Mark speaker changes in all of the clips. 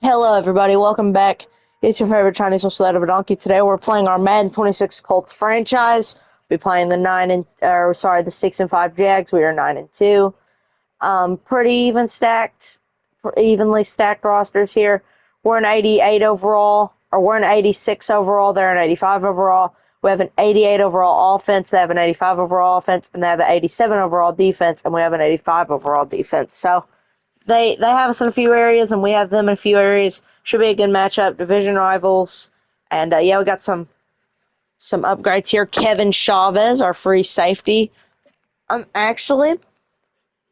Speaker 1: Hello, everybody. Welcome back. It's your favorite Chinese whistle out of a donkey. Today, we're playing our Madden 26 Colts franchise. We'll be playing the 6-5 Jags. We are 9-2. Pretty evenly stacked rosters here. We're an 88 overall, or we're an 86 overall. They're an 85 overall. We have an 88 overall offense. They have an 85 overall offense, and they have an 87 overall defense, and we have an 85 overall defense. So They have us in a few areas, and we have them in a few areas. Should be a good matchup. Division rivals. And, yeah, we got some upgrades here. Kevin Chavez, our free safety. Actually,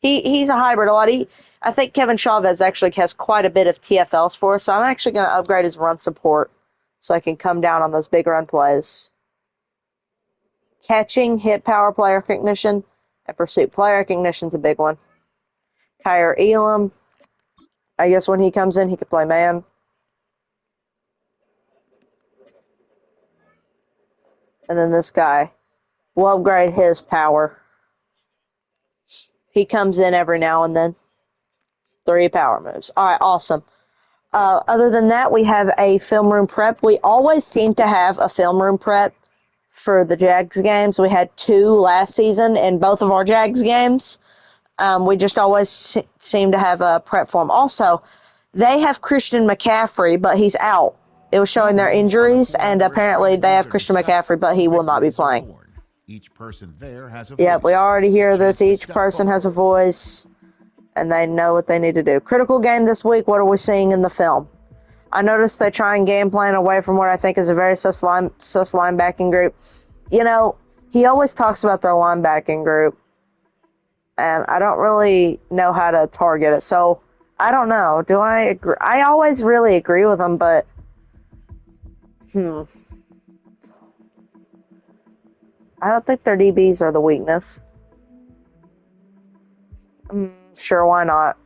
Speaker 1: he's a hybrid a lot. I think Kevin Chavez actually has quite a bit of TFLs for us, so I'm actually going to upgrade his run support so I can come down on those big run plays. Catching, hit power, play recognition, and pursuit. Play recognition's a big one. Kyrie Elam, I guess when he comes in, he could play man. And then this guy, we'll upgrade his power. He comes in every now and then. 3 power moves. All right, awesome. Other than that, we have a film room prep. We always seem to have a film room prep for the Jags games. We had 2 last season in both of our Jags games. We just always seem to have a prep for him. Also, they have Christian McCaffrey, but he's out. It was showing their injuries, and apparently they have Christian McCaffrey, but he will not be playing.
Speaker 2: Each person there has a
Speaker 1: Yep,
Speaker 2: voice.
Speaker 1: we already hear this. Each person has a voice, and they know what they need to do. Critical game this week, what are we seeing in the film? I noticed they try and game plan away from what I think is a very sus linebacking group. You know, he always talks about their linebacking group, and I don't really know how to target it. So, I don't know. Do I agree? I always really agree with him, but I don't think their DBs are the weakness. Sure, why not?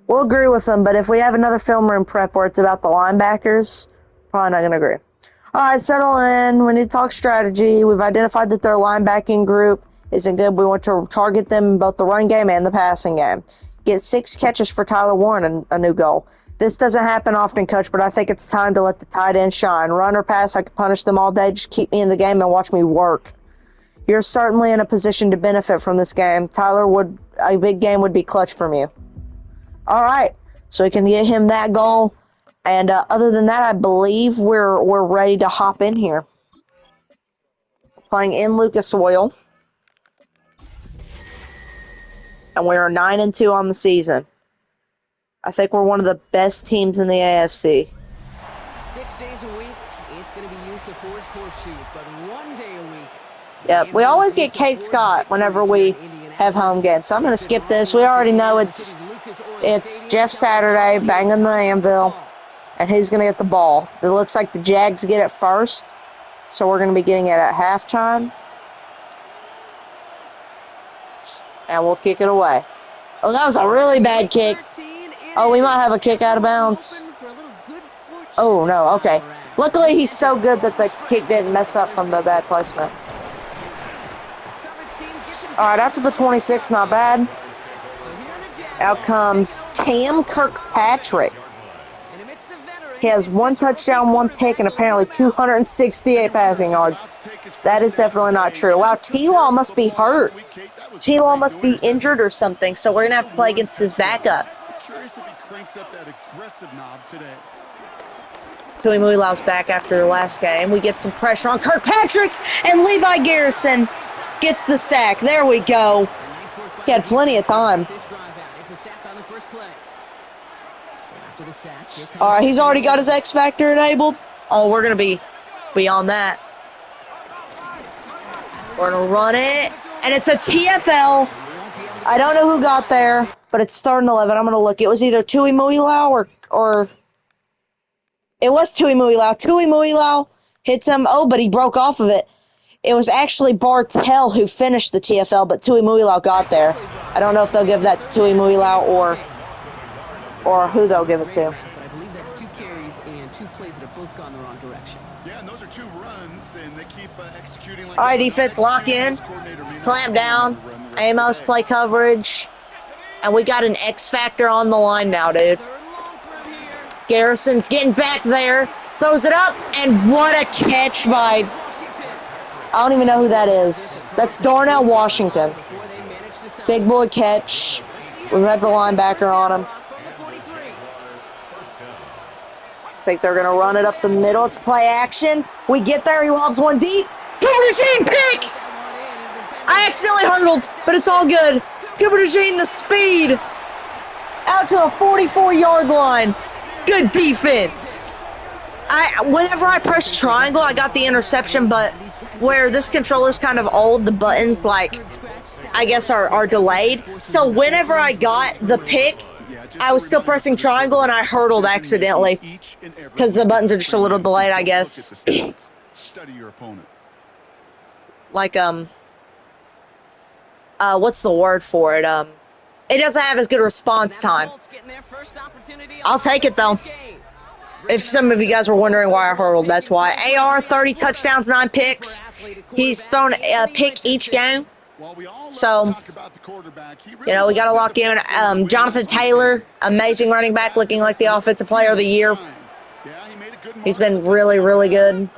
Speaker 1: We'll agree with them, but if we have another film room prep where it's about the linebackers, probably not going to agree. All right, settle in. We need to talk strategy. We've identified that their linebacking group isn't good. We want to target them in both the run game and the passing game. Get 6 catches for Tyler Warren, a new goal. This doesn't happen often, Coach, but I think it's time to let the tight end shine. Run or pass, I could punish them all day. Just keep me in the game and watch me work. You're certainly in a position to benefit from this game. A big game would be clutch from you. All right, so we can get him that goal. And other than that, I believe we're ready to hop in here. Playing in Lucas Oil. And we are 9-2 on the season. I think we're one of the best teams in the AFC.
Speaker 3: 6 days a week, it's going to be used to forge horseshoes, but 1 day a week.
Speaker 1: Yep, we always get Kate Scott whenever we have home games. So I'm going to skip this. We already know it's Jeff Saturday banging the anvil. And who's going to get the ball? It looks like the Jags get it first. So we're going to be getting it at halftime. And we'll kick it away. Oh, that was a really bad kick. Oh, we might have a kick out of bounds. Oh, no, okay. Luckily, he's so good that the kick didn't mess up from the bad placement. All right, after the 26, not bad. Out comes Cam Kirkpatrick. He has 1 touchdown, 1 pick, and apparently 268 passing yards. That is definitely not true. Wow, T-Law must be hurt. T-Law must be injured or something, so we're going to have to play against his backup. Tui Muilau's back after the last game. We get some pressure on Kirkpatrick, and Levi Garrison gets the sack. There we go. He had plenty of time. All right, he's already got his X Factor enabled. Oh, we're going to be on that. We're going to run it, and it's a TFL. I don't know who got there, but it's 3rd and 11. I'm going to look. It was either Tui Muilau or it was Tui Muilau. Tui Muilau hits him. Oh, but he broke off of it. It was actually Bartell who finished the TFL, but Tui Muilau got there. I don't know if they'll give that to Tui Muilau or who they'll give it to.
Speaker 3: I believe that's 2 carries and 2 plays that have both gone the wrong direction.
Speaker 2: Yeah, and those are 2 runs, and they keep executing like.
Speaker 1: All right, defense, lock in, clamp down. Amos, play coverage. And we got an X factor on the line now, dude. Garrison's getting back there. Throws it up. And what a catch by... I don't even know who that is. That's Darnell Washington. Big boy catch. We've had the linebacker on him. I think they're going to run it up the middle. It's play action. We get there. He lobs one deep. Cooper DeJean, pick! I accidentally hurdled, but it's all good. Cooper DeJean, the speed. Out to the 44-yard line. Good defense. Whenever I press triangle, I got the interception, but where this controller's kind of old, the buttons, like, I guess are delayed. So whenever I got the pick, I was still pressing triangle and I hurdled accidentally because the buttons are just a little delayed, I guess.
Speaker 2: Study your opponent.
Speaker 1: Like, what's the word for it? It doesn't have as good response time. I'll take it, though. If some of you guys were wondering why I hurdled, that's why. AR, 30 touchdowns, 9 picks. He's thrown a pick each game. So, you know, we got to lock in. Jonathan Taylor, amazing running back, looking like the offensive player of the year. He's been really, really good.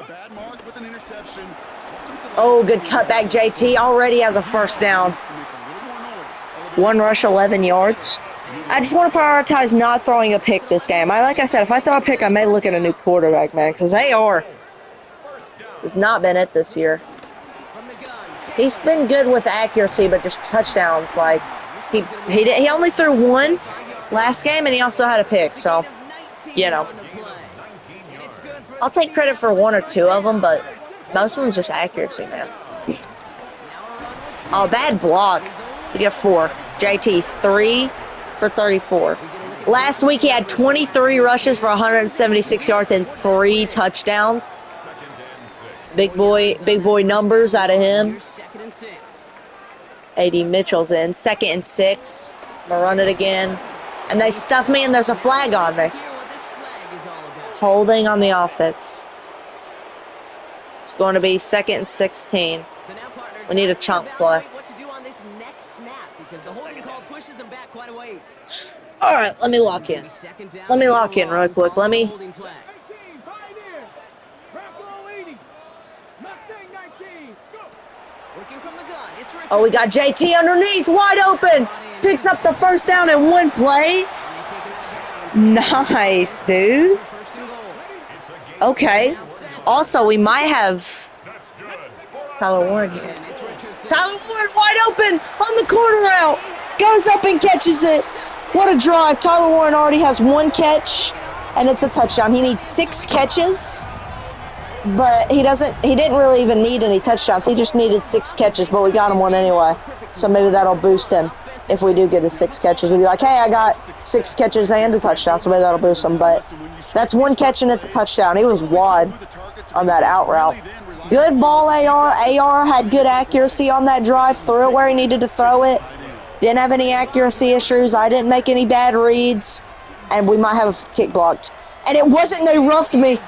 Speaker 1: Oh, good cutback, JT. Already has a first down. 1 rush, 11 yards. I just want to prioritize not throwing a pick this game. Like I said, if I throw a pick, I may look at a new quarterback, man, because AR has not been it this year. He's been good with accuracy, but just touchdowns. Like he only threw 1 last game, and he also had a pick. So, you know, I'll take credit for 1 or 2 of them, but most of them just accuracy, man. Oh, bad block. You get 4. JT 3 for 34. Last week he had 23 rushes for 176 yards and 3 touchdowns. Big boy numbers out of him. A.D. Mitchell's in. 2nd and 6. I'm going to run it again. And they stuff me and there's a flag on me. Holding on the offense. It's going to be 2nd and 16. We need a chunk play. All right, let me lock in. Let me lock in real quick. Let me. Oh, we got JT underneath, wide open. Picks up the first down in 1 play. Nice, dude. Okay. Also, we might have Tyler Warren here. Tyler Warren wide open on the corner route. Goes up and catches it. What a drive. Tyler Warren already has 1 catch, and it's a touchdown. He needs 6 catches, but he didn't really even need any touchdowns. He just needed 6 catches, but we got him 1 anyway. So maybe that'll boost him if we do get his 6 catches. We'll be like, hey, I got 6 catches and a touchdown, so maybe that'll boost him. But that's 1 catch, and it's a touchdown. He was wide on that out route. Good ball, AR. AR had good accuracy on that drive. Threw it where he needed to throw it. Didn't have any accuracy issues. I didn't make any bad reads. And we might have kick blocked. And it wasn't they roughed me.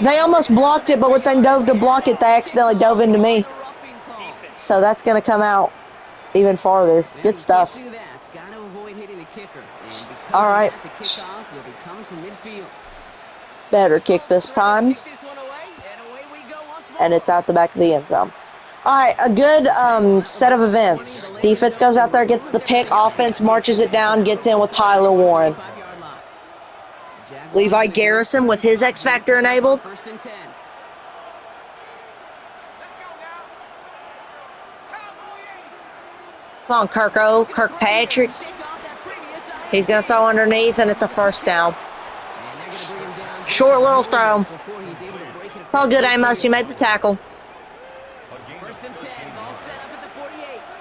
Speaker 1: They almost blocked it, but when they dove to block it, they accidentally dove into me. So that's going to come out even farther. Good stuff. All right. Better kick this time. And it's out the back of the end zone. All right, a good set of events. Defense goes out there, gets the pick. Offense marches it down, gets in with Tyler Warren. Levi Garrison with his X Factor enabled. Come on, Kirkpatrick. He's going to throw underneath, and it's a first down. Short little throw. It's all good, Amos. You made the tackle.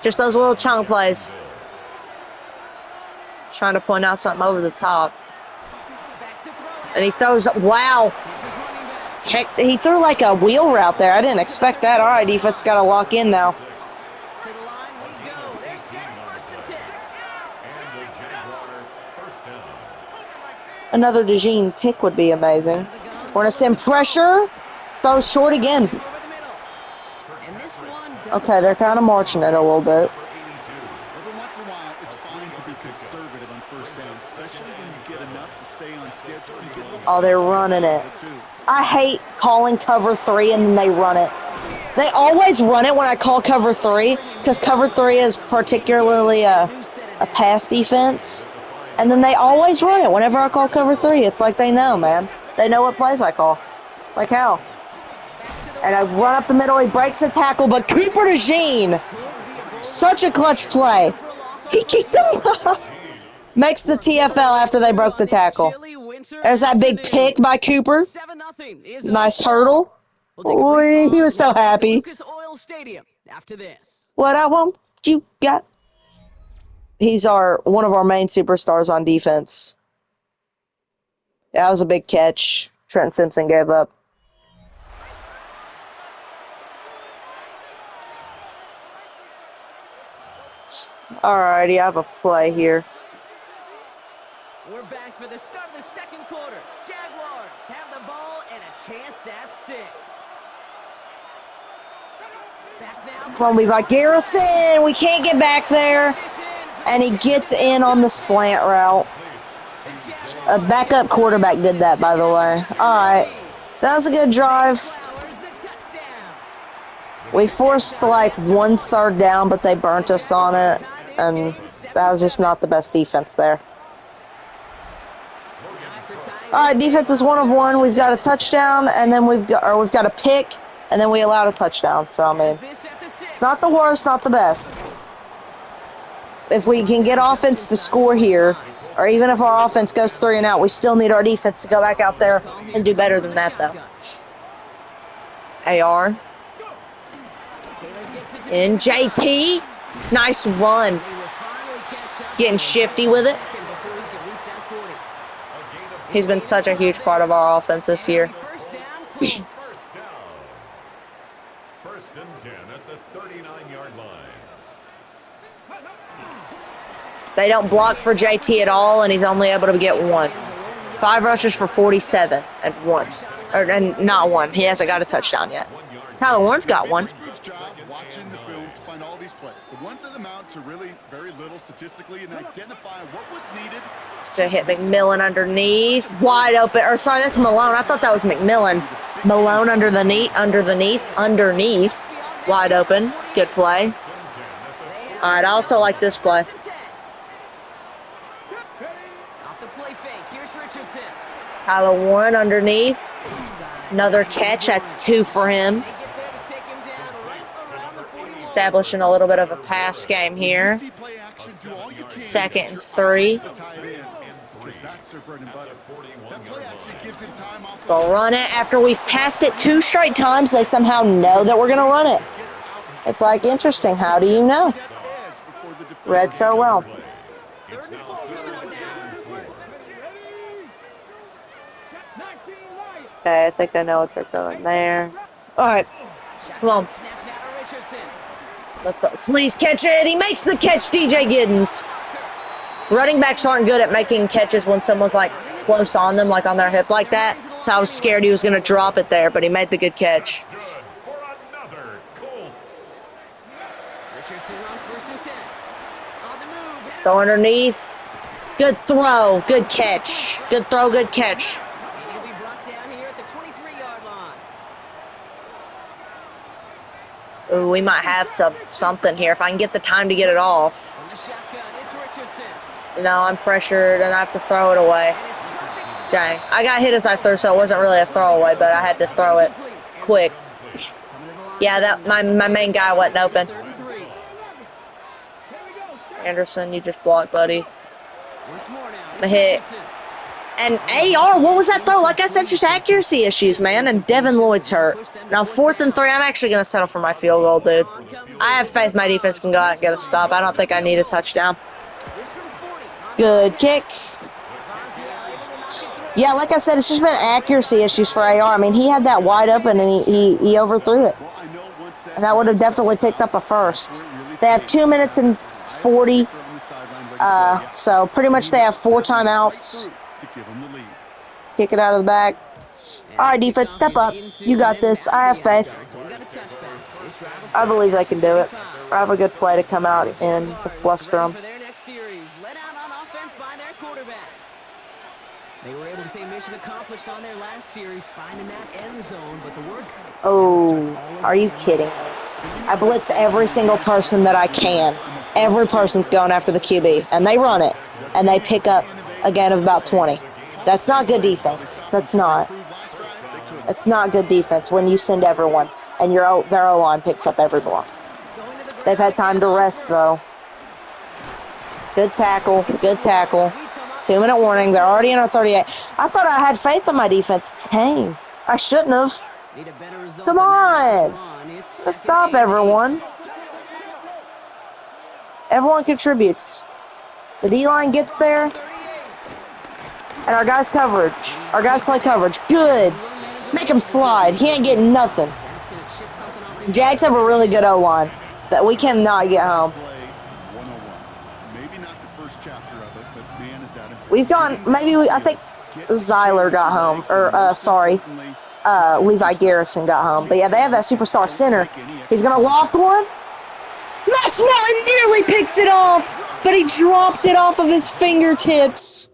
Speaker 1: Just those little chunk plays. Trying to point out something over the top. And he throws, wow. He threw like a wheel route there. I didn't expect that. All right, defense got to lock in now. Another DeJean pick would be amazing. We're going to send pressure. Throws short again. Okay, they're kind of marching it a little bit.
Speaker 2: especially when you get enough to stay on schedule. You get a little
Speaker 1: Oh, they're running it. I hate calling cover 3 and then they run it. They always run it when I call cover 3 because cover 3 is particularly a pass defense. And then they always run it whenever I call cover 3. It's like they know, man. They know what plays I call. Like how? And I run up the middle. He breaks the tackle, but Cooper DeJean, such a clutch play. He kicked him. Makes the TFL after they broke the tackle. There's that big pick by Cooper. Nice hurdle. Boy, he was so happy. What album you got? He's one of our main superstars on defense. Yeah, that was a big catch. Trent Simpson gave up. Alrighty, I have a play here.
Speaker 3: We're back for the start of the second quarter. Jaguars have the ball and a chance at 6. Back now.
Speaker 1: Come on, we've got Garrison. We can't get back there. And he gets in on the slant route. A backup quarterback did that, by the way. Alright. That was a good drive. We forced like 1 third down, but they burnt us on it. And that was just not the best defense there. Alright, defense is 1 of 1. We've got a touchdown, and then we've got a pick, and then we allowed a touchdown. So I mean, it's not the worst, not the best. If we can get offense to score here, or even if our offense goes 3 and out, we still need our defense to go back out there and do better than that, though. AR. And JT. Nice run. Getting shifty with it. He's been such a huge part of our offense this year.
Speaker 4: First and 10 at the 39-yard line.
Speaker 1: They don't block for JT at all, and he's only able to get 1. 5 rushes for 47 and 1. And not 1. He hasn't got a touchdown yet. Tyler Warren's got 1.
Speaker 2: Good job watching the film to find all these plays. The ones that amount to really very little statistically and identify what was needed.
Speaker 1: To hit McMillan underneath. Wide open. Or sorry, that's Malone. I thought that was McMillan. Malone underneath. Wide open. Good play. All right, I also like this play. Tyler Warren underneath. Another catch. That's 2 for him. Establishing a little bit of a pass game here. 2nd and 3. Go run it. After we've passed it 2 straight times, they somehow know that we're going to run it. It's like, interesting. How do you know? Read so well. Okay, I think I know what they're doing there. All right. Come on. Please catch it. He makes the catch, DJ Giddens. Running backs aren't good at making catches when someone's like close on them, like on their hip like that. So I was scared he was going to drop it there, but he made the good catch. So underneath. Good throw. Good catch. Good throw. Good catch. Ooh, we might have something here if I can get the time to get it off. No, I'm pressured and I have to throw it away. Dang. I got hit as I threw, so it wasn't really a throwaway, but I had to throw it quick. Yeah, that my main guy wasn't open. Anderson, you just blocked, buddy. A hit. And AR, what was that throw? Like I said, just accuracy issues, man. And Devin Lloyd's hurt. Now, 4th and 3, I'm actually going to settle for my field goal, dude. I have faith my defense can go out and get a stop. I don't think I need a touchdown. Good kick. Yeah, like I said, it's just been accuracy issues for AR. I mean, he had that wide open, and he overthrew it. And that would have definitely picked up a first. They have 2 minutes and 40. So pretty much they have 4 timeouts. Kick it out of the back. All right, defense, step up. You got this. I have faith. I believe they can do it. I have a good play to come out and fluster them.
Speaker 3: quarterback. They were able to say mission accomplished on their last series, finding that end zone, but the work...
Speaker 1: Oh, are you kidding me? I blitz every single person that I can. Every person's going after the QB, and they run it, and they pick up a gain of about 20. That's not good defense. That's not. It's not good defense when you send everyone, and their O-line picks up every block. They've had time to rest, though. Good tackle. Good tackle. 2-minute warning. They're already in our 38. I thought I had faith in my defense. Dang. I shouldn't have. Come on. Let's stop, everyone. Everyone contributes. The D-line gets there. And our guys coverage. Our guys play coverage. Good. Make him slide. He ain't getting nothing. Jags have a really good O-line that we cannot get home. We've gone, I think Zyler got home, Levi Garrison got home. But yeah, they have that superstar center. He's going to loft one. Max Martin nearly picks it off, but he dropped it off of his fingertips.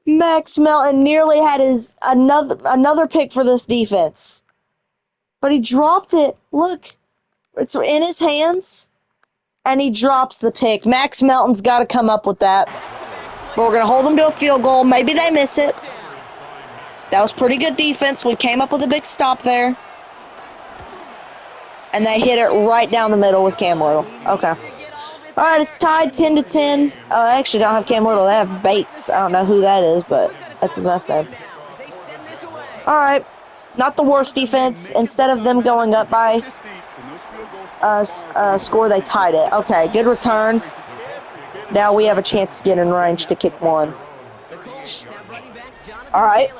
Speaker 1: Max Melton nearly had his another pick for this defense. But he dropped it. Look, it's in his hands, and he drops the pick. Max Melton's got to come up with that. But we're going to hold them to a field goal. Maybe they miss it. That was pretty good defense. We came up with a big stop there. And they hit it right down the middle with Cam Little. Okay. All right, it's tied 10-10. Oh, they actually don't have Cam Little. They have Bates. I don't know who that is, but that's his last name. All right. Not the worst defense. Instead of them going up by score, they tied it. Okay, good return. Now we have a chance to get in range to kick one. All right.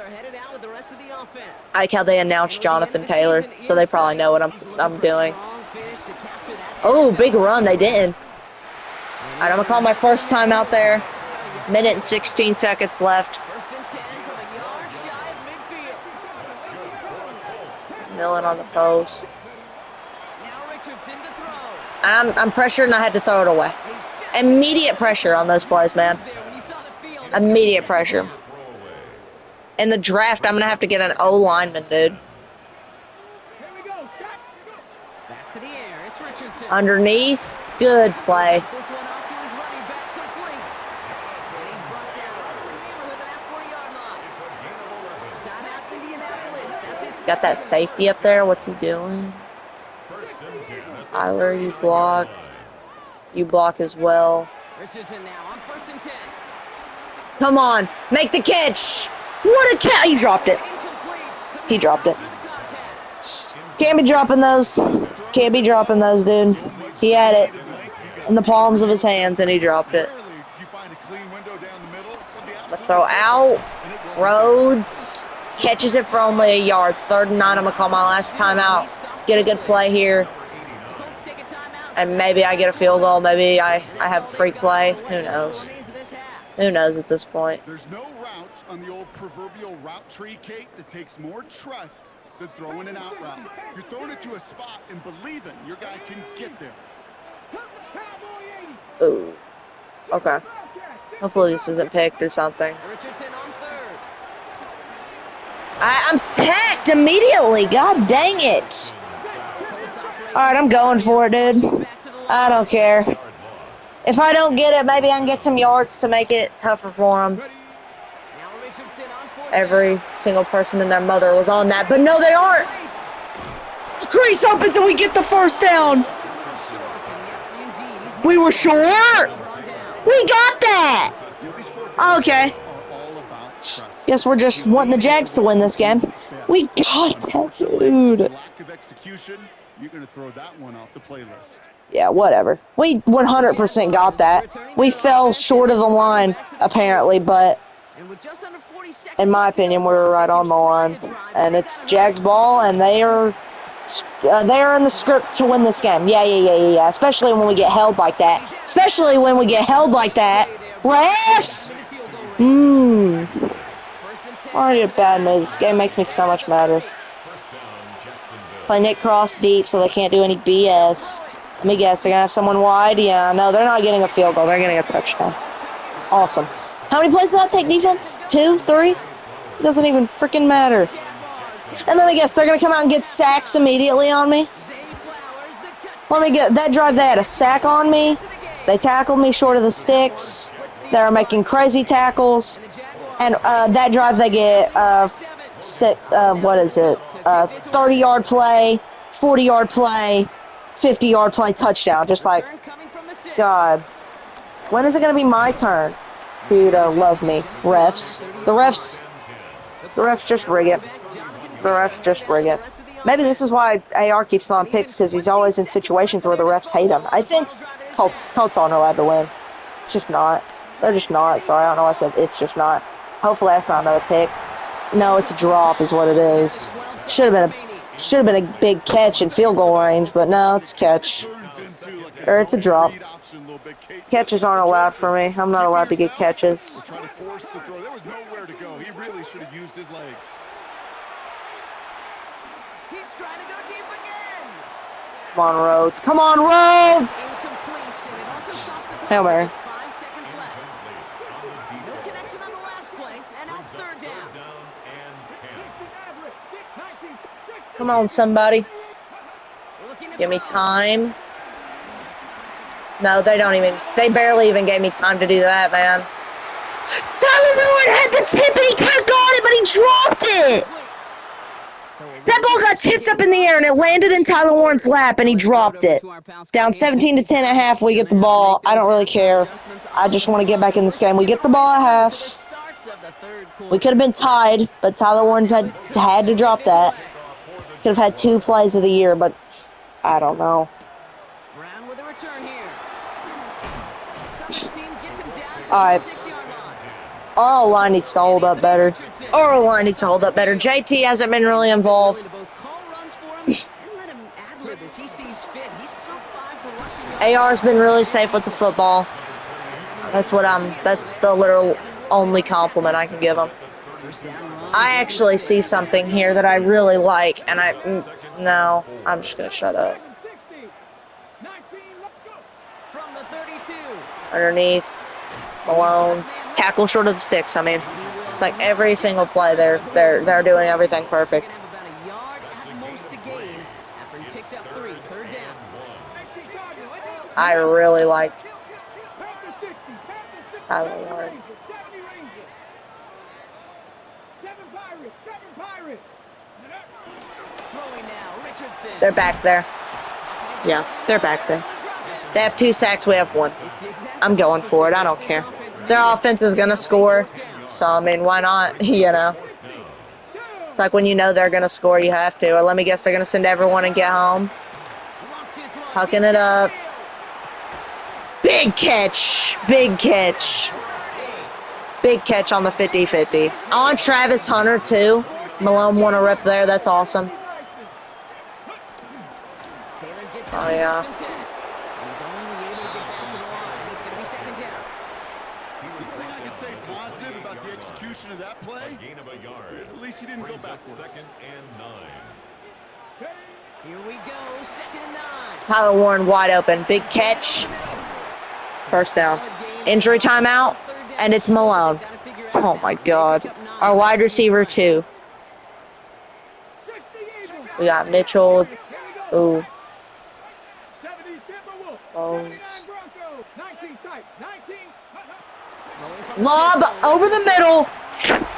Speaker 1: I like how they announced Jonathan Taylor, so they probably know what I'm doing. Oh, big run. They didn't. All right, I'm going to call my first time out there. Minute and 16 seconds left. Milling on the post. I'm pressured, and I had to throw it away. Immediate pressure on those plays, man. Immediate pressure. In the draft, I'm going to have to get an O-lineman, dude. Underneath. Good play. Got that safety up there. What's he doing? Tyler, you block. You block as well. Come on. Make the catch. What a catch. He dropped it. He dropped it. Can't be dropping those. Can't be dropping those, dude. He had it in the palms of his hands, and he dropped it. Let's throw out. Rhodes catches it for only a yard. 3rd and 9. I'm going to call my last timeout. Get a good play here. And maybe I get a field goal. Maybe I have a free play. Who knows? Who knows at this point?
Speaker 2: There's no routes on the old proverbial route tree, Kate, that takes more trust than throwing an out route. You're throwing it to a spot and believing your guy can get there.
Speaker 1: Ooh. Okay. Hopefully this isn't picked or something. I'm sacked immediately. God dang it. Alright, I'm going for it, dude. I don't care. If I don't get it, maybe I can get some yards to make it tougher for them. Every single person and their mother was on that, but no, they aren't. The crease opens and we get the first down. We were short. We got that. Okay. Guess we're just wanting the Jags to win this game. We got that, dude.
Speaker 2: Lack of execution, you're going to throw that one off the playlist.
Speaker 1: Yeah, whatever. We 100% got that. We fell short of the line, apparently, but in my opinion, we were right on the line. And it's Jags ball, and they are in the script to win this game. Yeah. Especially when we get held like that. Refs! Already a bad move. This game makes me so much madder. Play Nick Cross deep so they can't do any BS. Let me guess, they're going to have someone wide? Yeah, no, they're not getting a field goal. They're getting a touchdown. Awesome. How many plays does that take defense? 2, 3? It doesn't even freaking matter. And let me guess, they're going to come out and get sacks immediately on me? Let me get that drive. They had a sack on me. They tackled me short of the sticks. They're making crazy tackles. And that drive, they get, 30-yard play, 40-yard play, 50-yard play, touchdown. Just like, God. When is it going to be my turn for you to love me, refs? The refs just rig it. The refs just rig it. Maybe this is why AR keeps throwing picks, because he's always in situations where the refs hate him. I think Colts aren't allowed to win. It's just not. They're just not. Sorry, I don't know why I said it's just not. Hopefully that's not another pick. No, it's a drop is what it is. Should have been a big catch in field goal range, but no, it's a catch. Or it's a drop. Catches aren't allowed for me. I'm not allowed to get catches.
Speaker 2: Try to force the throw. There was nowhere to go. He really should have used his legs.
Speaker 3: He's trying to go deep again.
Speaker 1: Come on, Rhodes. Come on, Rhodes! Hail Mary.
Speaker 3: 5 seconds left. No connection on the last play, and now it's third down.
Speaker 1: Come on, somebody. Give me time. No, they barely even gave me time to do that, man. Tyler Miller had the tip and he could have got it, but he dropped it. That ball got tipped up in the air and it landed in Tyler Warren's lap and he dropped it. Down 17-10 at half, we get the ball. I don't really care. I just want to get back in this game. We get the ball at half. We could have been tied, but Tyler Warren had to drop that. Could have had 2 plays of the year, but I don't know.
Speaker 3: Brown with a return here.
Speaker 1: All right. Our line needs to hold up better. Our line needs to hold up better. JT hasn't been really involved. AR's been really safe with the football. That's the literal only compliment I can give him. I actually see something here that I really like, and no, I'm just gonna shut up. Underneath, Malone, tackle short of the sticks. I mean, it's like every single play they're doing everything perfect. I really like Tyler Warren. They're back there. Yeah, they're back there. They have 2 sacks, we have 1. I'm going for it, I don't care. Their offense is gonna score, so I mean, why not, you know? It's like when you know they're gonna score, you have to. Or let me guess, they're gonna send everyone and get home. Hucking it up. Big catch, big catch. Big catch on the 50-50. On Travis Hunter, too. Malone won a rip there, that's awesome. Oh, yeah.
Speaker 2: I can say positive about the execution of that play. At least he didn't go backwards.
Speaker 4: 2nd and 9.
Speaker 3: Here we go, 2nd and 9.
Speaker 1: Tyler Warren wide open. Big catch. First down. Injury timeout, and it's Malone. Oh, my God. Our wide receiver, too. We got Mitchell. Ooh. Bones. Lob over the middle.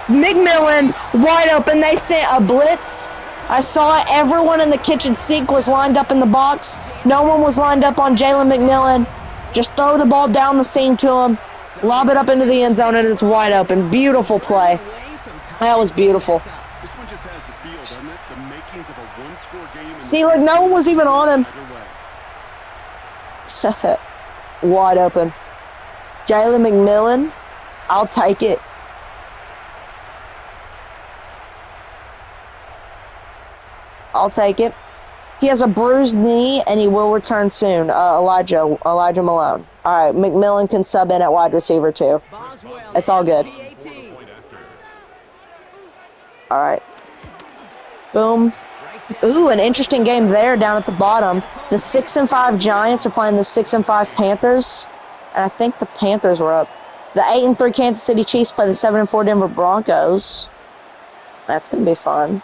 Speaker 1: McMillan wide open. They sent a blitz. I saw it. Everyone in the kitchen sink was lined up in the box. No one was lined up on Jalen McMillan. Just throw the ball down the seam to him. Lob it up into the end zone, and it's wide open. Beautiful play. That was beautiful.
Speaker 2: This one just has the feel, doesn't it? The makings of a one-score game.
Speaker 1: See, look, no one was even on him. Wide open. Jalen McMillan, I'll take it. I'll take it. He has a bruised knee, and he will return soon. Elijah Malone. All right, McMillan can sub in at wide receiver, too. It's all good. All right. Boom. Ooh, an interesting game there down at the bottom. The 6-5 Giants are playing the 6-5 Panthers, and I think the Panthers were up The 8-3 Kansas City Chiefs play the 7-4 Denver Broncos. That's going to be fun.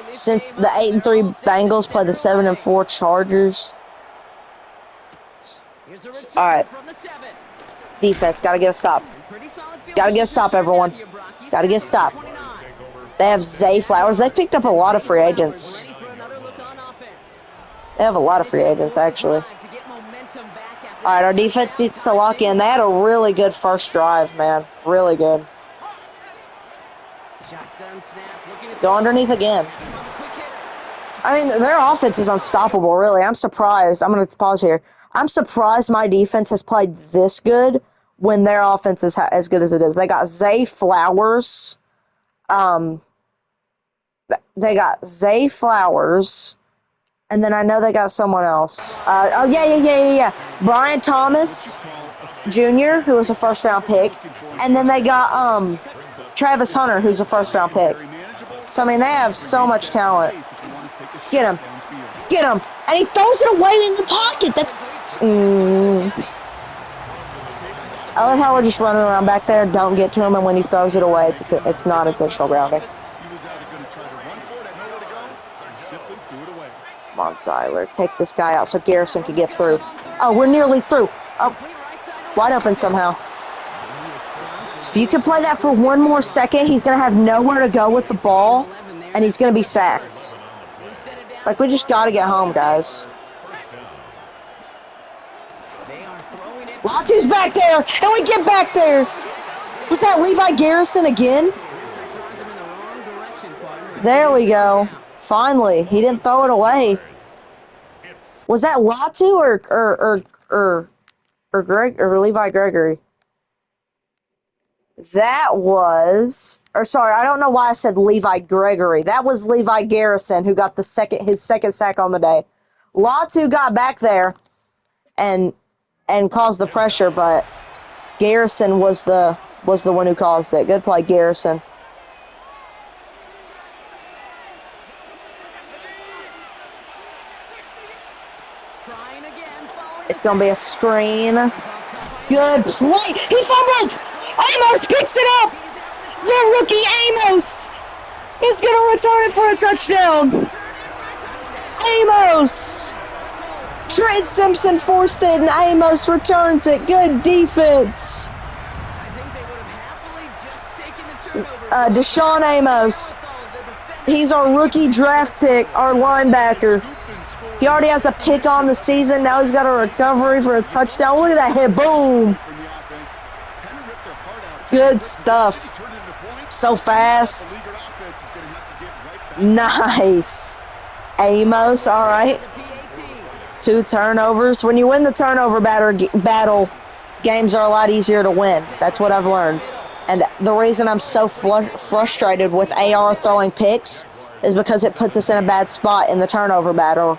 Speaker 1: Since the 8-3 Bengals play the 7-4 Chargers. All right. Defense, got to get a stop. Got to get a stop, everyone. Got to get a stop. They have Zay Flowers. They picked up a lot of free agents. They have a lot of free agents, actually. All right, our defense needs to lock in. They had a really good first drive, man. Really good. Go underneath again. I mean, their offense is unstoppable, really. I'm surprised. I'm going to pause here. I'm surprised my defense has played this good when their offense is as good as it is. They got Zay Flowers. They got Zay Flowers. And then I know they got someone else. Yeah. Brian Thomas Jr., who was a first-round pick. And then they got Travis Hunter, who's a first-round pick. So, I mean, they have so much talent. Get him. Get him. And he throws it away in the pocket. That's... I love how we're just running around back there. Don't get to him, and when he throws it away, it's not intentional grounding. Come on, Seiler. Take this guy out so Garrison can get through. Oh, we're nearly through. Oh, wide open somehow. If you can play that for one more second, he's going to have nowhere to go with the ball, and he's going to be sacked. Like, we just got to get home, guys. Latu's back there, and we get back there. Was that Levi Garrison again? There we go. Finally, he didn't throw it away. Was that Latu or Levi Gregory? That was, or sorry, I don't know why I said Levi Gregory. That was Levi Garrison who got his second sack on the day. Latu got back there and caused the pressure, but Garrison was the one who caused it. Good play, Garrison. It's going to be a screen. Good play. He fumbled. Amos picks it up. The rookie Amos is going to return it for a touchdown. Amos. Trent Simpson forced it, and Amos returns it. Good defense. Deshaun Amos. He's our rookie draft pick, our linebacker. He already has a pick on the season. Now he's got a recovery for a touchdown. Look at that hit. Boom. Good stuff. So fast. Nice. Amos, all right. 2 turnovers. When you win the turnover battle, games are a lot easier to win. That's what I've learned. And the reason I'm so frustrated with AR throwing picks is because it puts us in a bad spot in the turnover battle,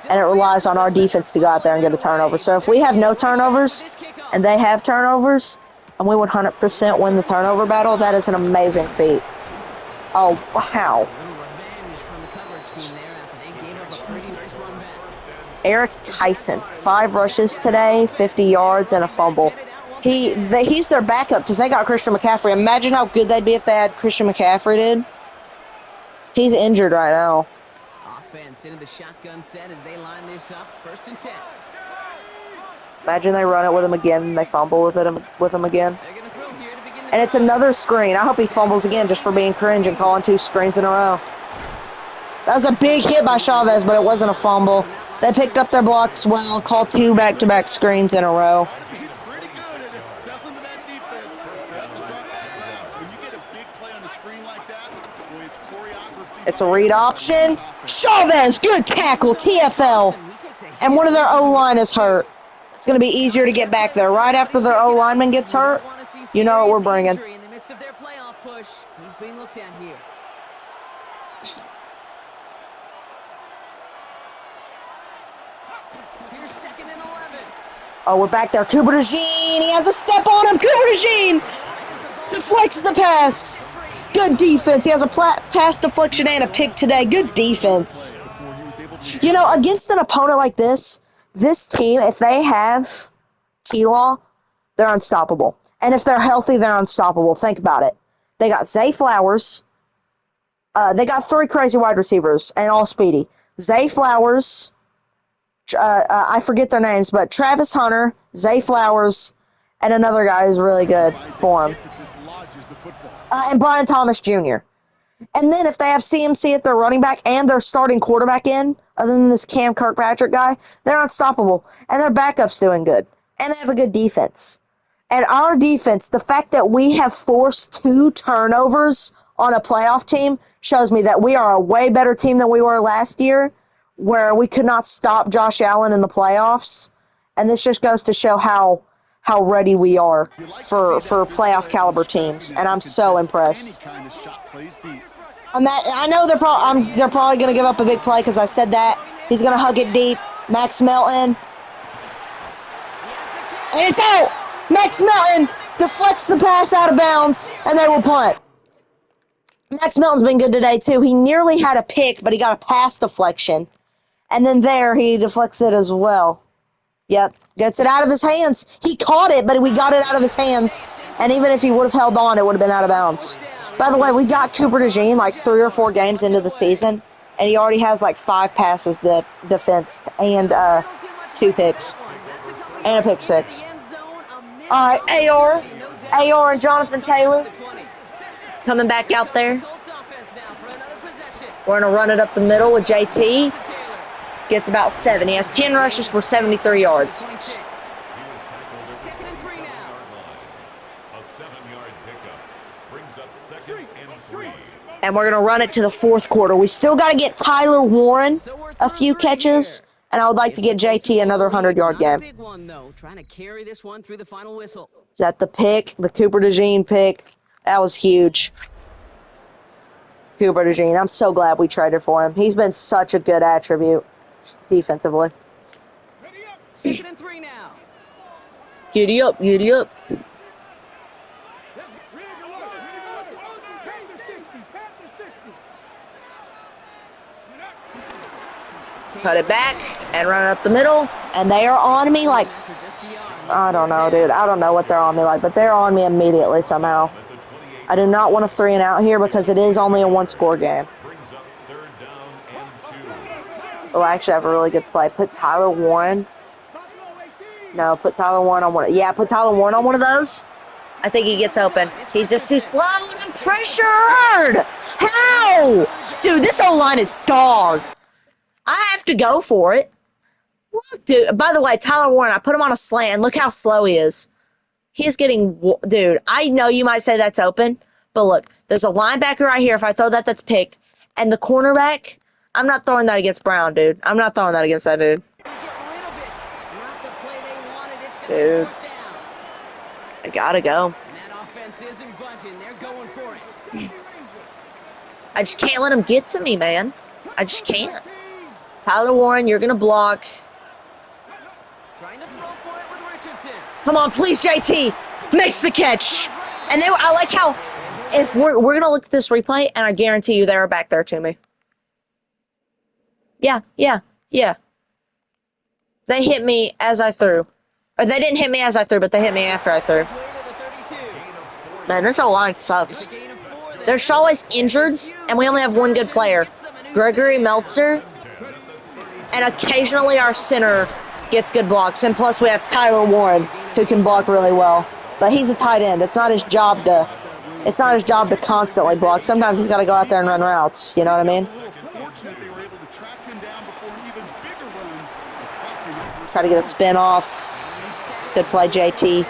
Speaker 1: and it relies on our defense to go out there and get a turnover. So if we have no turnovers and they have turnovers, and we 100% win the turnover battle, that is an amazing feat. Oh, wow. Eric Tyson, 5 rushes today, 50 yards, and a fumble. He's their backup because they got Christian McCaffrey. Imagine how good they'd be if they had Christian McCaffrey did. He's injured right now. Offense into the shotgun set as they line this up. 1st and 10. Imagine they run it with him again and they fumble with him again. And it's another screen. I hope he fumbles again just for being cringe and calling 2 screens in a row. That was a big hit by Chavez, but it wasn't a fumble. They picked up their blocks well, called 2 back-to-back screens in a row. It's a read option. Chavez, good tackle, TFL. And one of their O-line is hurt. It's going to be easier to get back there. Right after their O-lineman gets hurt, you know what we're bringing. Oh, we're back there. Cooper DeJean, he has a step on him. Cooper DeJean deflects the pass. Good defense. He has a pass deflection and a pick today. Good defense. You know, against an opponent like this, This team, if they have T-Law, they're unstoppable. And if they're healthy, they're unstoppable. Think about it. They got Zay Flowers. They got 3 crazy wide receivers and all speedy. Zay Flowers, I forget their names, but Travis Hunter, Zay Flowers, and another guy who's really good for him. And Brian Thomas Jr. And then if they have CMC at their running back and their starting quarterback in, other than this Cam Kirkpatrick guy, they're unstoppable. And their backup's doing good. And they have a good defense. And our defense, the fact that we have forced 2 turnovers on a playoff team shows me that we are a way better team than we were last year, where we could not stop Josh Allen in the playoffs. And this just goes to show how ready we are for playoff caliber teams. And I'm so impressed. I know they're probably going to give up a big play because I said that. He's going to hug it deep. Max Melton. And it's out! Max Melton deflects the pass out of bounds, and they will punt. Max Melton's been good today, too. He nearly had a pick, but he got a pass deflection. And then there, he deflects it as well. Yep, gets it out of his hands. He caught it, but we got it out of his hands. And even if he would have held on, it would have been out of bounds. By the way, we got Cooper DeJean like 3 or 4 games into the season, and he already has like 5 passes defensed and 2 picks and a pick 6. All right, AR and Jonathan Taylor coming back out there. We're going to run it up the middle with JT. Gets about 7. He has 10 rushes for 73 yards.
Speaker 4: A 7-yard pickup brings up 2nd and 3.
Speaker 1: And we're going to run it to the 4th quarter. We still got to get Tyler Warren a few catches. And I would like to get JT another 100-yard game. Is that the pick? The Cooper DeJean pick? That was huge. Cooper DeJean. I'm so glad we traded for him. He's been such a good attribute defensively.
Speaker 3: 2nd and 3 now.
Speaker 1: Giddy up, giddy up. Cut it back and run it up the middle. And they are on me like, I don't know, dude. I don't know what they're on me like, but they're on me immediately somehow. I do not want a 3 and out here because it is only a 1-score game. Oh, I actually have a really good play. Put Tyler Warren. No, put Tyler Warren on one. Yeah, put Tyler Warren on one of those. I think he gets open. He's just too slow and pressured. How? Dude, this O-line is dog. I have to go for it. Look, dude. By the way, Tyler Warren, I put him on a slant. Look how slow he is. He is getting... Dude, I know you might say that's open, but look, there's a linebacker right here. If I throw that, that's picked. And the cornerback, I'm not throwing that against Brown, dude. I'm not throwing that against that dude. Dude. I gotta go. I just can't let him get to me, man. I just can't. Tyler Warren, you're gonna block. Come on, please, JT. Makes the catch. And I like how, if we're gonna look at this replay, and I guarantee you they were back there to me. Yeah. They hit me as I threw. Or they didn't hit me as I threw, but they hit me after I threw. Man, this O-line sucks. They're always injured, and we only have one good player. Gregory Meltzer. And occasionally our center gets good blocks. And plus we have Tyler Warren, who can block really well. But he's a tight end. It's not his job to constantly block. Sometimes he's got to go out there and run routes. You know what I mean? Try to get a spin off. Good play, JT.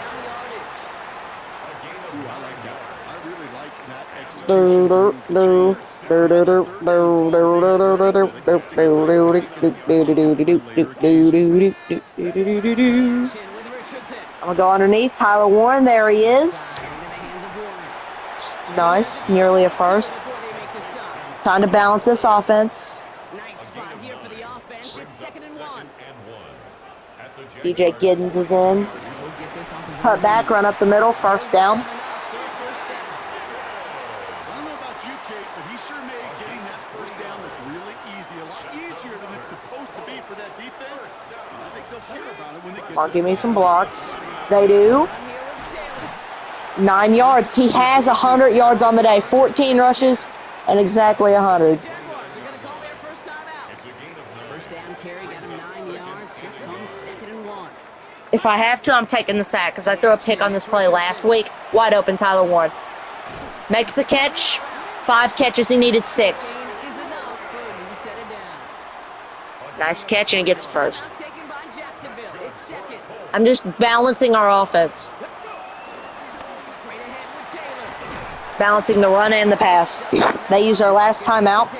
Speaker 1: I'm gonna go underneath Tyler Warren. There he is. Nice, nearly a first. Trying to balance this offense. DJ Giddens is in. Cut back, run up the middle, first down.
Speaker 2: get
Speaker 1: Come on,
Speaker 2: to
Speaker 1: give me
Speaker 2: the
Speaker 1: some
Speaker 2: second
Speaker 1: blocks. They do. 9 yards. He has 100 yards on the day. 14 rushes and exactly 100.
Speaker 3: Jaguars are going to call their first time out. First down carry, got him 9 yards. Here comes 2nd and 1.
Speaker 1: If I have to, I'm taking the sack because I threw a pick on this play last week. Wide open, Tyler Warren. Makes the catch. 5 catches. He needed 6.
Speaker 3: Is enough for a new set of downs.
Speaker 1: Nice catch, and he gets the first.
Speaker 3: Now taken by Jacksonville. It's second.
Speaker 1: I'm just balancing our offense.
Speaker 3: Straight ahead with Taylor.
Speaker 1: Balancing the run and the pass. They use our last timeout.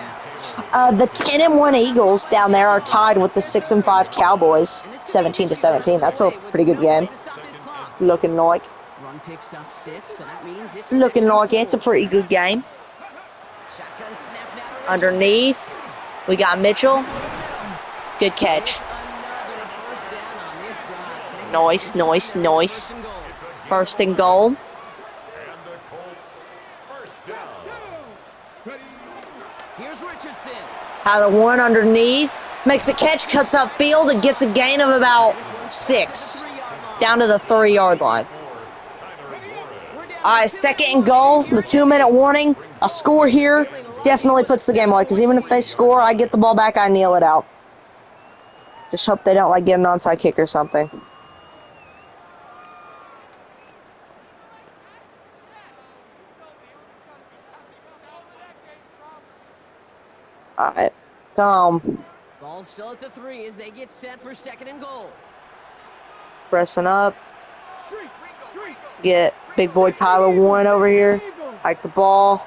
Speaker 1: The 10-1 Eagles down there are tied with the 6-5 Cowboys, 17-17. That's a pretty good game. It's looking like.
Speaker 3: Run picks up 6, so that means
Speaker 1: It's looking like it's a pretty good game.
Speaker 3: shotgun snap now to
Speaker 1: Underneath, we got Mitchell. Good catch.
Speaker 3: another first down on this drive.
Speaker 1: Nice, nice, nice. First and goal.
Speaker 4: And the Colts first down.
Speaker 3: Here's Richardson.
Speaker 1: Tyler Warren underneath. Makes a catch, cuts up field, and gets a gain of about 6. Down to the 3-yard line. All right, 2nd and goal. The 2-minute warning. A score here definitely puts the game away because even if they score, I get the ball back, I kneel it out. Just hope they don't like get an onside kick or something. All right, come.
Speaker 3: Ball still at the 3 as they get set for 2nd and goal.
Speaker 1: Pressing up. Get big boy Tyler Warren over here. Like the ball.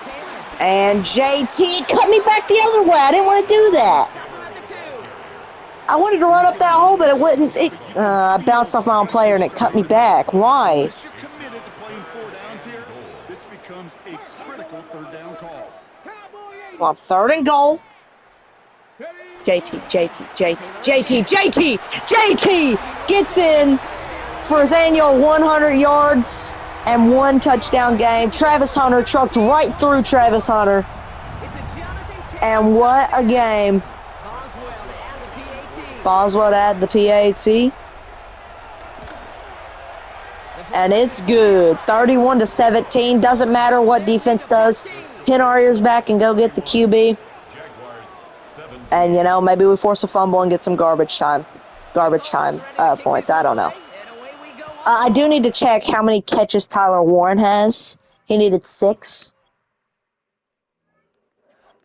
Speaker 3: Taylor.
Speaker 1: And JT cut me back the other way. I didn't want to do that.
Speaker 3: Stop him at the 2.
Speaker 1: I wanted to run up that hole, but it wouldn't. I bounced off my own player and it cut me back. Why?
Speaker 2: Unless you're committed to playing 4 downs here, this becomes a critical 3rd down call.
Speaker 1: Come on, 3rd and goal. JT gets in for his annual 100 yards and 1 touchdown game. Travis Hunter trucked right through Travis Hunter.
Speaker 3: It's a Jonathan Taylor.
Speaker 1: And what a game.
Speaker 3: Boswell to add the PAT.
Speaker 1: Boswell to add the PAT. And it's good. 31-17. Doesn't matter what defense does. Pin our ears back and go get the QB. And, you know, maybe we force a fumble and get some garbage time points. I don't know.
Speaker 3: And away we go.
Speaker 1: I do need to check how many catches Tyler Warren has. He needed 6.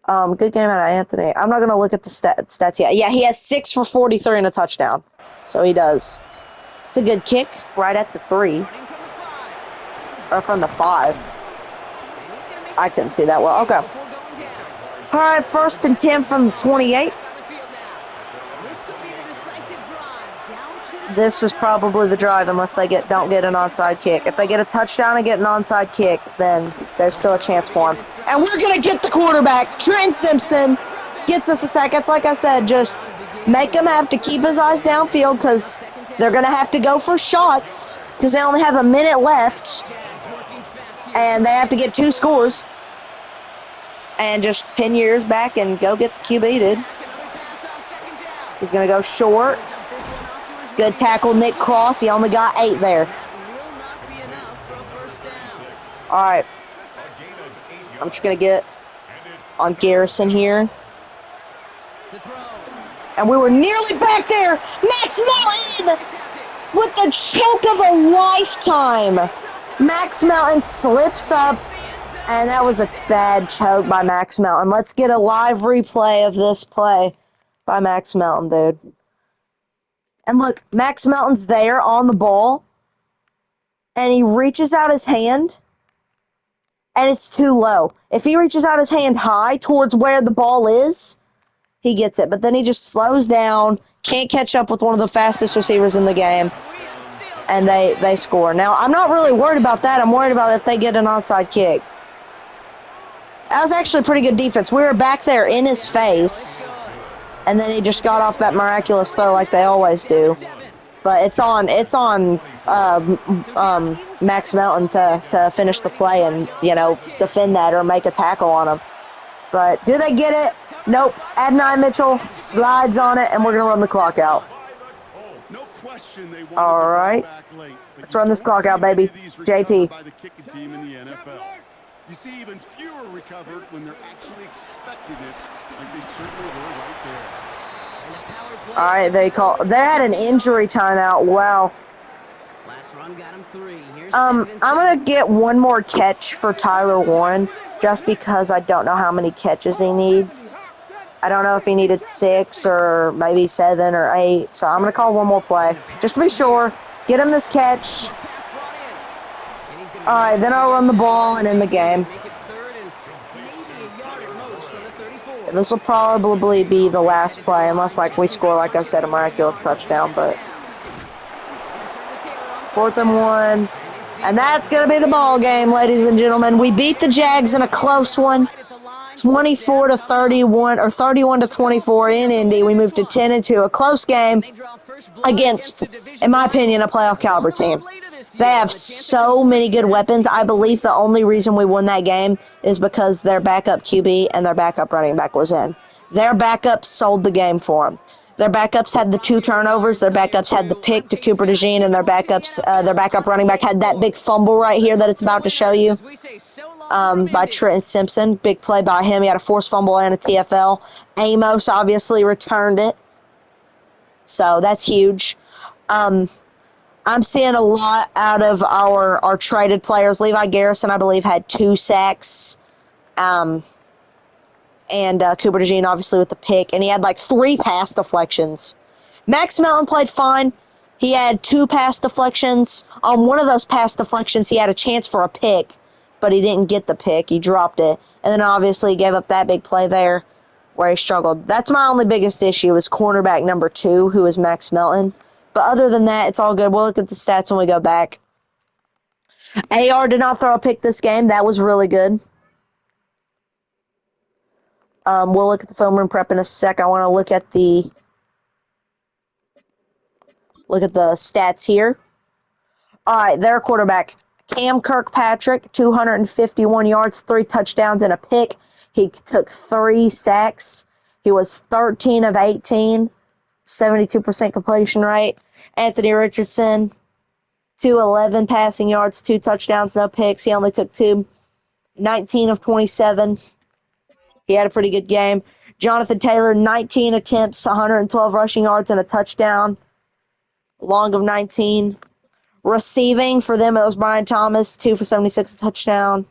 Speaker 1: Good game out of Anthony. I'm not going to look at the stats yet. Yeah, he has 6 for 43 and a touchdown. So he does. It's a good kick right at the 3.
Speaker 3: Starting from the 5.
Speaker 1: Or from the 5.
Speaker 3: And he's gonna make
Speaker 1: I couldn't see that well. Okay.
Speaker 3: before going down.
Speaker 1: All right, 1st and 10 from the 28.
Speaker 3: On the field now. This could be the decisive drive. Down 2.
Speaker 1: This is probably the drive unless they don't get an onside kick. If they get a touchdown and get an onside kick, then there's still a chance for them. And we're going to get the quarterback. Trent Simpson gets us a sack. It's like I said, just make him have to keep his eyes downfield because they're going to have to go for shots because they only have a minute left. And they have to get 2 scores. And just pin your ears back and go get the QB, dude. He's going to go short. Good tackle, Nick Cross. He only got 8 there. All right. I'm just going to get on Garrison here. And we were nearly back there. Max Melton with the choke of a lifetime. Max Melton slips up. And that was a bad choke by Max Melton. Let's get a live replay of this play by Max Melton, dude. And look, Max Melton's there on the ball. And he reaches out his hand. And it's too low. If he reaches out his hand high towards where the ball is, he gets it. But then he just slows down, can't catch up with one of the fastest receivers in the game. And they score. Now, I'm not really worried about that. I'm worried about if they get an onside kick. That was actually pretty good defense. We were back there in his face, and then he just got off that miraculous throw like they always do. But it's on Max Melton to finish the play and, you know, defend that or make a tackle on him. But do they get it? Nope. Adonai Mitchell slides on it, and we're going to run the clock out.
Speaker 2: possession. They wanted
Speaker 1: All
Speaker 2: the ball
Speaker 1: right.
Speaker 2: back late, but
Speaker 1: Let's
Speaker 2: you
Speaker 1: run this
Speaker 2: don't
Speaker 1: clock
Speaker 2: see
Speaker 1: out,
Speaker 2: many
Speaker 1: baby.
Speaker 2: of these
Speaker 1: JT.
Speaker 2: recovered by the kicking team in the NFL. You see even fewer recovered when they're actually expecting it, like they certainly were right there.
Speaker 3: And a power play
Speaker 1: All right, they had an injury timeout. Wow.
Speaker 3: Last run got him 3. Here's
Speaker 1: I'm
Speaker 3: 2nd and 7.
Speaker 1: gonna get one more catch for Tyler Warren, just because I don't know how many catches he needs. I don't know if he needed 6 or maybe 7 or 8. So I'm gonna call one more play, just to be sure. Get him this catch.
Speaker 3: Pass brought in. And he's gonna be
Speaker 1: All right, then I'll run the ball and end the game.
Speaker 3: Make it 3rd and maybe a yard at most from the 34.
Speaker 1: This will probably be the last play, unless like we score, like I said, a miraculous touchdown. But 4th and 1. And that's going to be the ball game, ladies and gentlemen. We beat the Jags in a close one, 24-31, or 31-24 in Indy. We moved to 10-2, a close game against, in my opinion, a playoff caliber team. They have so many good weapons. I believe the only reason we won that game is because their backup QB and their backup running back was in. Their backup sold the game for them. Their backups had the 2 turnovers. Their backups had the pick to Cooper DeJean, and their backup running back had that big fumble right here that it's about to show you by Trenton Simpson. Big play by him. He had a forced fumble and a TFL. Amos obviously returned it, so that's huge. I'm seeing a lot out of our traded players. Levi Garrison, I believe, had 2 sacks. And Cooper DeJean, obviously, with the pick. And he had, like, 3 pass deflections. Max Melton played fine. He had 2 pass deflections. On one of those pass deflections, he had a chance for a pick, but he didn't get the pick. He dropped it. And then, obviously, he gave up that big play there where he struggled. That's my only biggest issue is cornerback number 2, who is Max Melton. But other than that, it's all good. We'll look at the stats when we go back. AR did not throw a pick this game. That was really good. We'll look at the film room prep in a sec. I want to look at the stats here. All right, their quarterback, Cam Kirkpatrick, 251 yards, 3 touchdowns, and a pick. He took 3 sacks. He was 13 of 18, 72% completion rate. Anthony Richardson, 211 passing yards, 2 touchdowns, no picks. He only took 2, 19 of 27. He had a pretty good game. Jonathan Taylor, 19 attempts, 112 rushing yards, and a touchdown. Long of 19. Receiving, for them, it was Brian Thomas, 2 for 76, touchdown.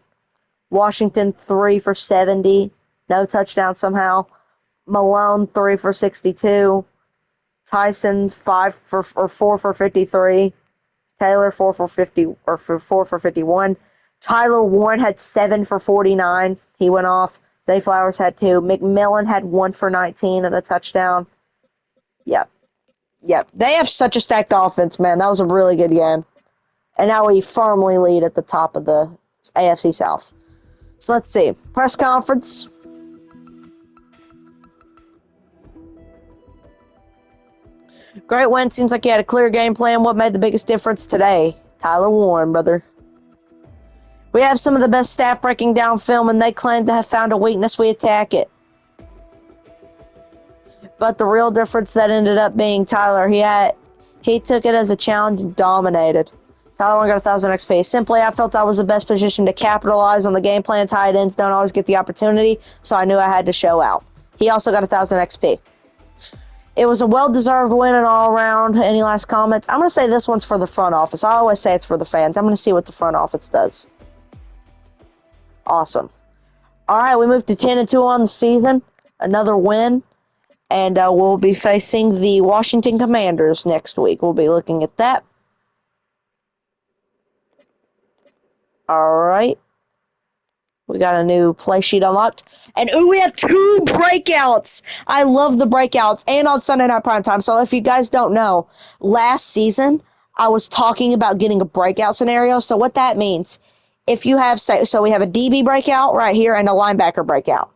Speaker 1: Washington, 3 for 70, no touchdown somehow. Malone, 3 for 62. Tyson, 4 for 53. Taylor, 4 for 51. Tyler Warren had 7 for 49. He went off. Zay Flowers had 2. McMillan had 1 for 19 and a touchdown. Yep. They have such a stacked offense, man. That was a really good game. And now we firmly lead at the top of the AFC South. So let's see. Press conference. Great win. Seems like you had a clear game plan. What made the biggest difference today? Tyler Warren, brother. We have some of the best staff breaking down film, and they claim to have found a weakness. We attack it. But the real difference that ended up being Tyler, he took it as a challenge and dominated. Tyler Warren got 1,000 XP. Simply, I felt I was the best position to capitalize on the game plan. Tight ends don't always get the opportunity, so I knew I had to show out. He also got 1,000 XP. It was a well-deserved win and all around. Any last comments? I'm going to say this one's for the front office. I always say it's for the fans. I'm going to see what the front office does. Awesome. All right, we moved to 10-2 on the season. Another win. And we'll be facing the Washington Commanders next week. We'll be looking at that. All right. We got a new play sheet unlocked. And, we have 2 breakouts. I love the breakouts. And on Sunday Night Primetime. So if you guys don't know, last season, I was talking about getting a breakout scenario. So what that means, if you have, so we have a DB breakout right here and a linebacker breakout.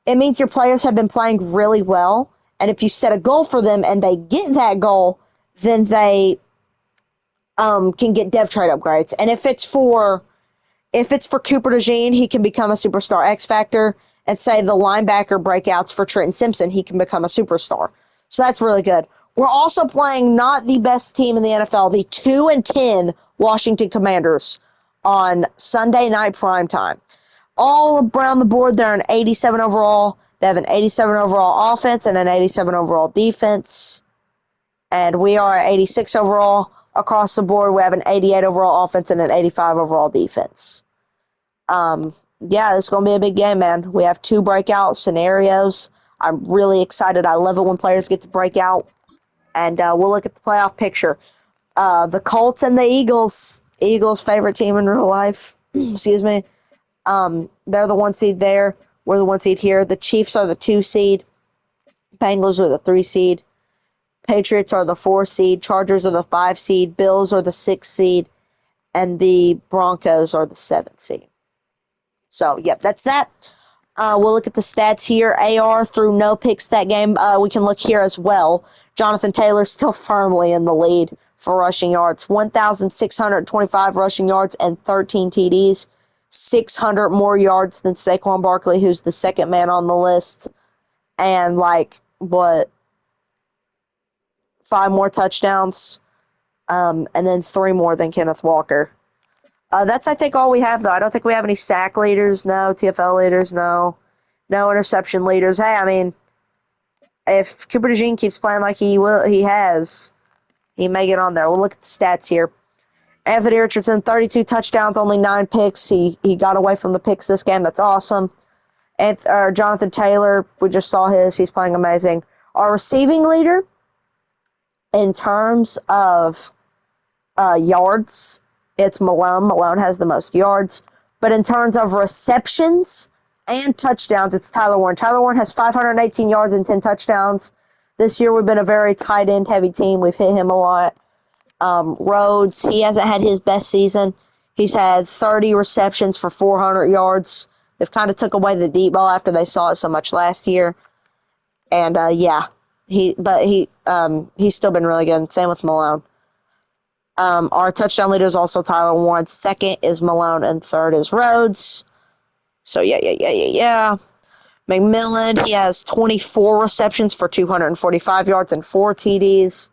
Speaker 1: It means your players have been playing really well. And if you set a goal for them and they get that goal, then they can get dev trade upgrades. And if it's for Cooper DeJean, he can become a superstar X Factor. And say the linebacker breakouts for Trenton Simpson, he can become a superstar. So that's really good. We're also playing not the best team in the NFL, the 2-10 Washington Commanders on Sunday night primetime. All around the board, they're an 87 overall. They have an 87 overall offense and an 87 overall defense. And we are at 86 overall across the board. We have an 88 overall offense and an 85 overall defense. Yeah, it's going to be a big game, man. We have 2 breakout scenarios. I'm really excited. I love it when players get to break out. And we'll look at the playoff picture. The Colts and the Eagles. Eagles' favorite team in real life. Excuse me. They're the 1 seed there. We're the 1 seed here. The Chiefs are the 2 seed. Bengals are the 3 seed. Patriots are the 4 seed. Chargers are the 5 seed. Bills are the 6 seed. And the Broncos are the 7 seed. So, yep, that's that. We'll look at the stats here. AR threw no picks that game. We can look here as well. Jonathan Taylor still firmly in the lead for rushing yards. 1,625 rushing yards and 13 TDs. 600 more yards than Saquon Barkley, who's the second man on the list. And, 5 more touchdowns. And then 3 more than Kenneth Walker. That's, I think, all we have, though. I don't think we have any sack leaders. No. TFL leaders. No. No interception leaders. Hey, I mean, if Cooper DeJean keeps playing like he may get on there. We'll look at the stats here. Anthony Richardson, 32 touchdowns, only 9 picks. He got away from the picks this game. That's awesome. Jonathan Taylor, we just saw his. He's playing amazing. Our receiving leader, in terms of yards, it's Malone. Malone has the most yards. But in terms of receptions and touchdowns, it's Tyler Warren. Tyler Warren has 518 yards and 10 touchdowns. This year we've been a very tight end heavy team. We've hit him a lot. Rhodes, he hasn't had his best season. He's had 30 receptions for 400 yards. They've kind of took away the deep ball after they saw it so much last year. And, he's still been really good. Same with Malone. Our touchdown leader is also Tyler Warren. Second is Malone, and third is Rhodes. So, yeah. McMillan, he has 24 receptions for 245 yards and 4 TDs.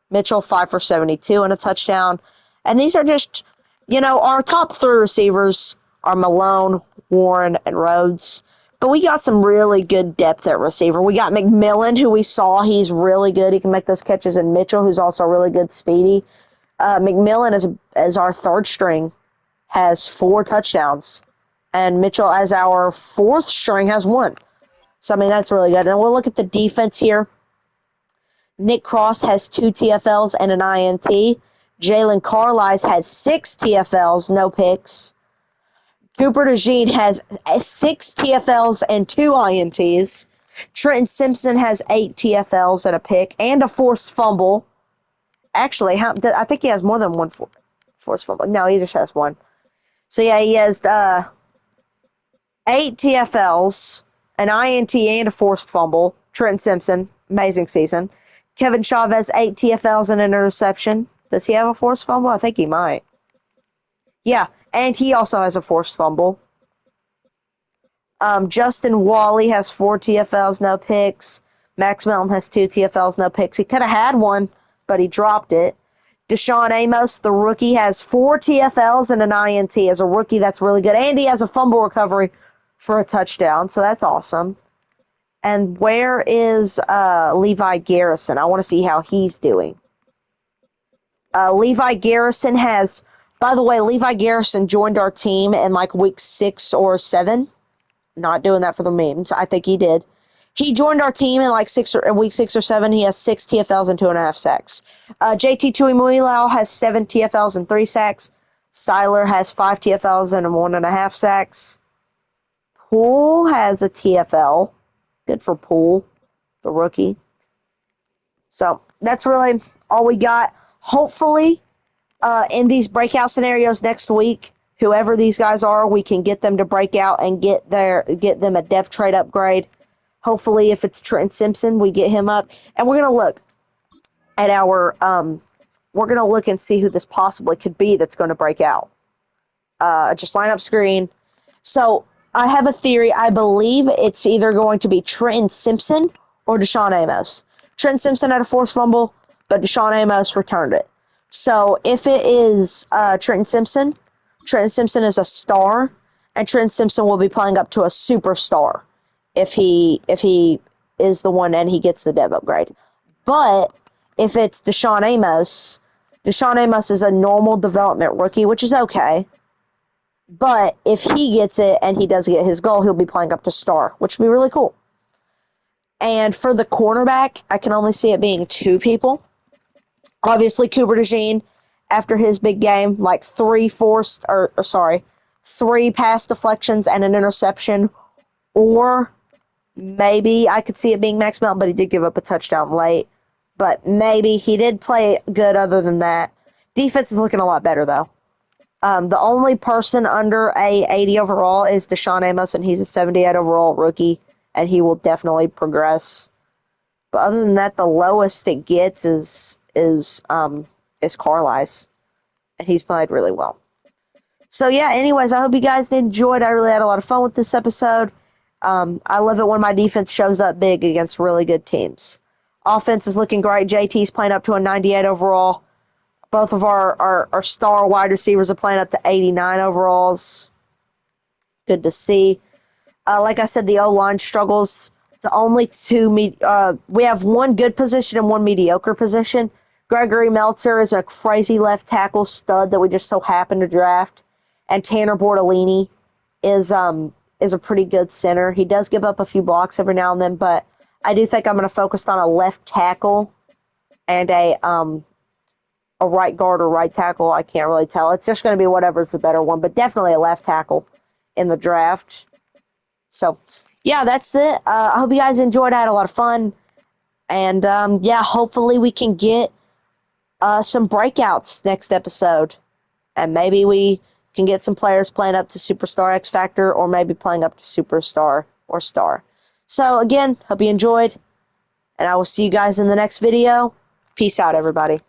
Speaker 1: Mitchell, 5 for 72 and a touchdown. And these are just, our top 3 receivers are Malone, Warren, and Rhodes. But we got some really good depth at receiver. We got McMillan, who we saw. He's really good. He can make those catches. And Mitchell, who's also really good, speedy. McMillan, as our third string, has 4 touchdowns. And Mitchell, as our 4th string, has 1. So, I mean, that's really good. And we'll look at the defense here. Nick Cross has 2 TFLs and an INT. Jalen Carlisle has 6 TFLs, no picks. Cooper DeJean has 6 TFLs and 2 INTs. Trenton Simpson has 8 TFLs and a pick and a forced fumble. Actually, I think he has more than 1 forced fumble. No, he just has 1. So, yeah, he has 8 TFLs, an INT, and a forced fumble. Trenton Simpson, amazing season. Kevin Chavez, 8 TFLs and an interception. Does he have a forced fumble? I think he might. Yeah, and he also has a forced fumble. Justin Wally has 4 TFLs, no picks. Max Melton has 2 TFLs, no picks. He could have had 1, but he dropped it. Deshaun Amos, the rookie, has 4 TFLs and an INT. As a rookie, that's really good. And he has a fumble recovery for a touchdown, so that's awesome. And where is Levi Garrison? I want to see how he's doing. Levi Garrison has... By the way, Levi Garrison joined our team in week 6 or 7. Not doing that for the memes. I think he did. He joined our team in week 6 or 7. He has 6 TFLs and 2.5 sacks. JT Tuimuilao has 7 TFLs and 3 sacks. Seiler has 5 TFLs and 1.5 sacks. Poole has a TFL. Good for Poole, the rookie. So that's really all we got. Hopefully, in these breakout scenarios next week, whoever these guys are, we can get them to break out and get them a depth trade upgrade. Hopefully, if it's Trenton Simpson, we get him up. And we're going to look at we're going to look and see who this possibly could be that's going to break out. Just line up screen. So, I have a theory. I believe it's either going to be Trenton Simpson or Deshaun Amos. Trent Simpson had a forced fumble, but Deshaun Amos returned it. So if it is Trent Simpson is a star, and Trent Simpson will be playing up to a superstar if he is the one and he gets the dev upgrade. But if it's Deshaun Amos is a normal development rookie, which is okay. But if he gets it and he does get his goal, he'll be playing up to star, which would be really cool. And for the cornerback, I can only see it being two people. Obviously, Cooper DeJean, after his big game, like three pass deflections and an interception. Or maybe I could see it being Max Melton, but he did give up a touchdown late. But maybe he did play good other than that. Defense is looking a lot better, though. The only person under a 80 overall is Deshaun Amos, and he's a 78 overall rookie, and he will definitely progress. But other than that, the lowest it gets is Carlisle's, and he's played really well. So yeah, anyways, I hope you guys enjoyed. I really had a lot of fun with this episode. I love it when my defense shows up big against really good teams. Offense is looking great. JT's playing up to a 98 overall. Both of our star wide receivers are playing up to 89 overalls. Good to see. Like I said, the O-line struggles. The only two, we have one good position and one mediocre position. Gregory Meltzer is a crazy left tackle stud that we just so happened to draft. And Tanner Bortolini is a pretty good center. He does give up a few blocks every now and then, but I do think I'm going to focus on a left tackle and a right guard or right tackle. I can't really tell. It's just going to be whatever's the better one, but definitely a left tackle in the draft. So, yeah, that's it. I hope you guys enjoyed. I had a lot of fun. And, yeah, hopefully we can get some breakouts next episode. And maybe we can get some players playing up to Superstar X Factor or maybe playing up to Superstar or Star. So, again, hope you enjoyed. And I will see you guys in the next video. Peace out, everybody.